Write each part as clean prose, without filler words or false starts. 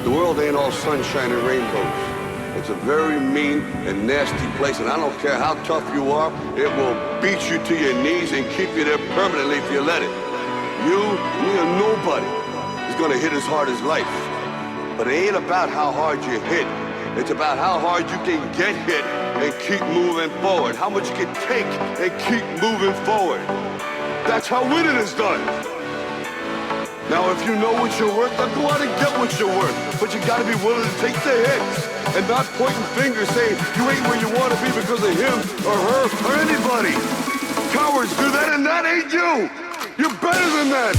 The world ain't all sunshine and rainbows. It's a very mean and nasty place, and I don't care how tough you are, it will beat you to your knees and keep you there permanently if you let it. You, me, or nobody is gonna hit as hard as life. But it ain't about how hard you hit. It's about how hard you can get hit and keep moving forward. How much you can take and keep moving forward. That's how winning is done. Now, if you know what you're worth, then go out and get what you're worth. But you gotta be willing to take the hits and not pointing fingers saying you ain't where you want to be because of him or her or anybody. Cowards do that, and that ain't you. You're better than that.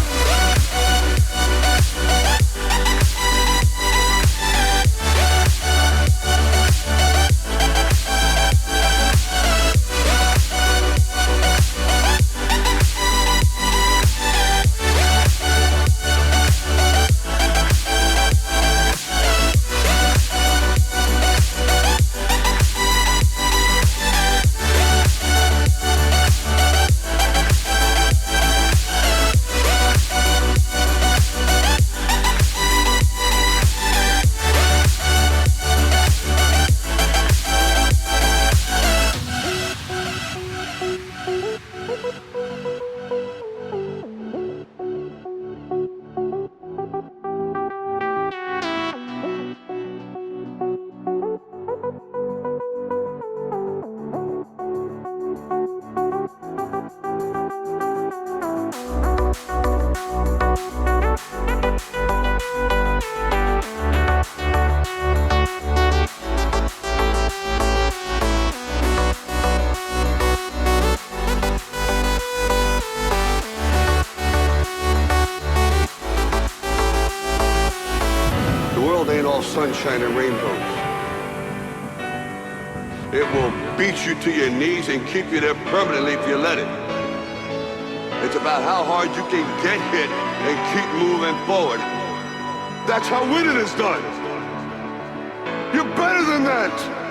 Sunshine and rainbows. It will beat you to your knees and keep you there permanently if you let it. It's about how hard you can get hit and keep moving forward. That's how winning is done. You're better than that.